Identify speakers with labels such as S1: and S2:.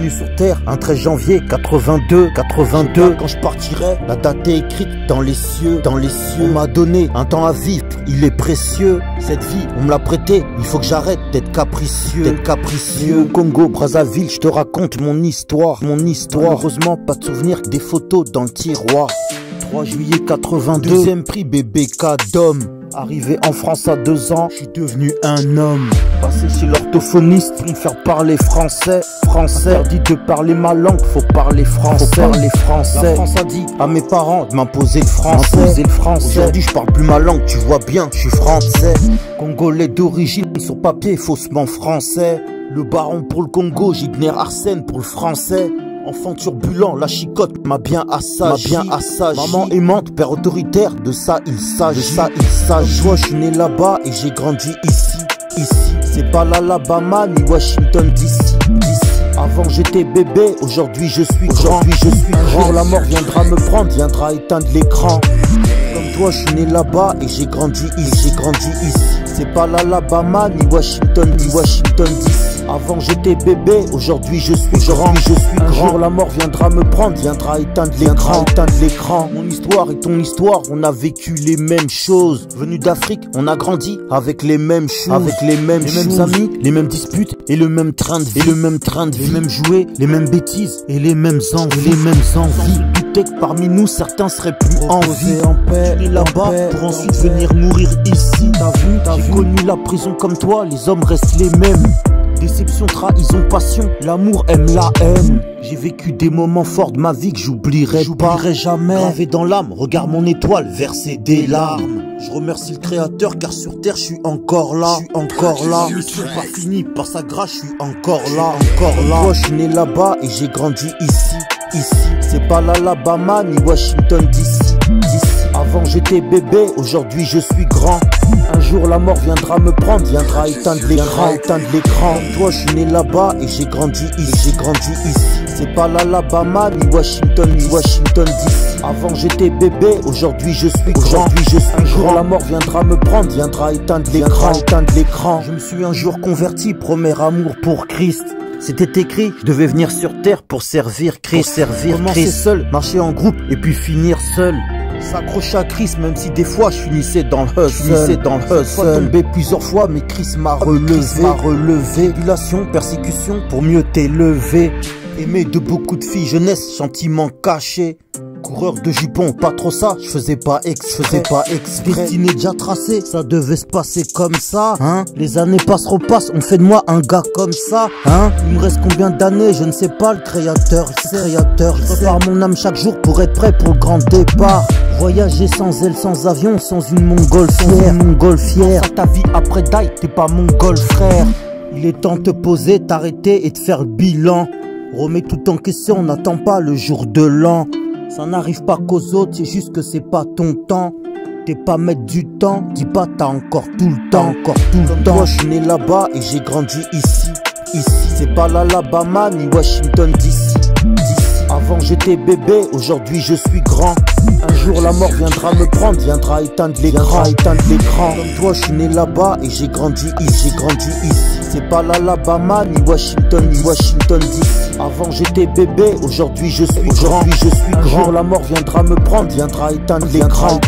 S1: venu sur terre un 13 janvier 82. Quand je partirai, la date est écrite dans les cieux. On m'a donné un temps à vivre, il est précieux. Cette vie, on me l'a prêtée, il faut que j'arrête d'être capricieux. Au Congo, Brazzaville, je te raconte mon histoire. Malheureusement, pas de souvenirs que des photos dans le tiroir. 3 juillet 82, deuxième prix BBK d'homme. Arrivé en France à 2 ans, je suis devenu un homme. Passé chez l'orthophoniste pour me faire parler français. Interdit de parler ma langue, faut parler français. La France a dit à mes parents de m'imposer le français. Aujourd'hui je parle plus ma langue, tu vois bien, je suis français. Congolais d'origine, sur papier faussement français. Le baron pour le Congo, Gigner Arsène pour le français. Enfant turbulent, la chicotte m'a bien assagi. Maman aimante, père autoritaire, de ça il s'agit. Moi je suis né là-bas et j'ai grandi ici. C'est pas l'Alabama ni Washington DC. Avant j'étais bébé, aujourd'hui je suis grand. Un jour la mort viendra me prendre, viendra éteindre l'écran. Comme toi je suis né là-bas et j'ai grandi ici. C'est pas l'Alabama ni Washington DC. Avant j'étais bébé, aujourd'hui je suis grand. Un jour la mort viendra me prendre, viendra éteindre l'écran. Mon histoire et ton histoire, on a vécu les mêmes choses. Venu d'Afrique, on a grandi avec les mêmes choses. Les mêmes amis, les mêmes disputes et le même train de vie. Les mêmes jouets, les mêmes bêtises et les mêmes envies. Doutais que parmi nous certains seraient plus en vie. Je suis là-bas pour ensuite venir mourir ici. J'ai connu la prison comme toi, les hommes restent les mêmes. Déception, trahison, passion, l'amour aime la haine. J'ai vécu des moments forts de ma vie que j'oublierai jamais. Gravé dans l'âme, regarde mon étoile verser des larmes. Je remercie le créateur car sur terre je suis encore là. Mission pas finie, par sa grâce je suis encore là. Moi je suis né là-bas et j'ai grandi ici. C'est pas l'Alabama ni Washington DC. Avant j'étais bébé, aujourd'hui je suis grand. Un jour la mort viendra me prendre, viendra éteindre l'écran. Toi je suis né là-bas et j'ai grandi ici. C'est pas l'Alabama ni Washington DC. Avant j'étais bébé, aujourd'hui je suis grand. Un jour la mort viendra me prendre, viendra éteindre l'écran. Je me suis un jour converti, premier amour pour Christ. C'était écrit, je devais venir sur terre pour servir Christ. Commencer seul, marcher en groupe et puis finir seul. S'accrocher à Christ même si des fois je finissais dans le hustle. Fois tombé plusieurs fois mais Christ m'a relevé. Tribulation, persécution pour mieux t'élever. Aimé de beaucoup de filles, jeunesse, sentiments cachés. Coureur de jupons, pas trop ça, je faisais pas exprès. Destiné déjà tracé, ça devait se passer comme ça, hein. Les années repassent, on fait de moi un gars comme ça, hein. Il me reste combien d'années, je ne sais pas, le créateur. Je prépare mon âme chaque jour pour être prêt pour le grand départ. Voyager sans aile, sans avion, sans une montgolfière. Ta vie après die, t'es pas mongol frère. Il est temps de te poser, t'arrêter et de faire le bilan. Remets tout en question, n'attends pas le jour de l'an. Ça n'arrive pas qu'aux autres, c'est juste que c'est pas ton temps. T'es pas maître du temps, dis pas t'as encore tout le temps. Moi je suis né là-bas et j'ai grandi ici. C'est pas l'Alabama ni Washington DC. Avant j'étais bébé, aujourd'hui je suis grand. Un jour la mort viendra me prendre, viendra éteindre l'écran. Comme toi je suis né là-bas et j'ai grandi ici. C'est pas l'Alabama ni Washington DC. Avant j'étais bébé, aujourd'hui je suis grand. Un jour la mort viendra me prendre, viendra éteindre l'écran.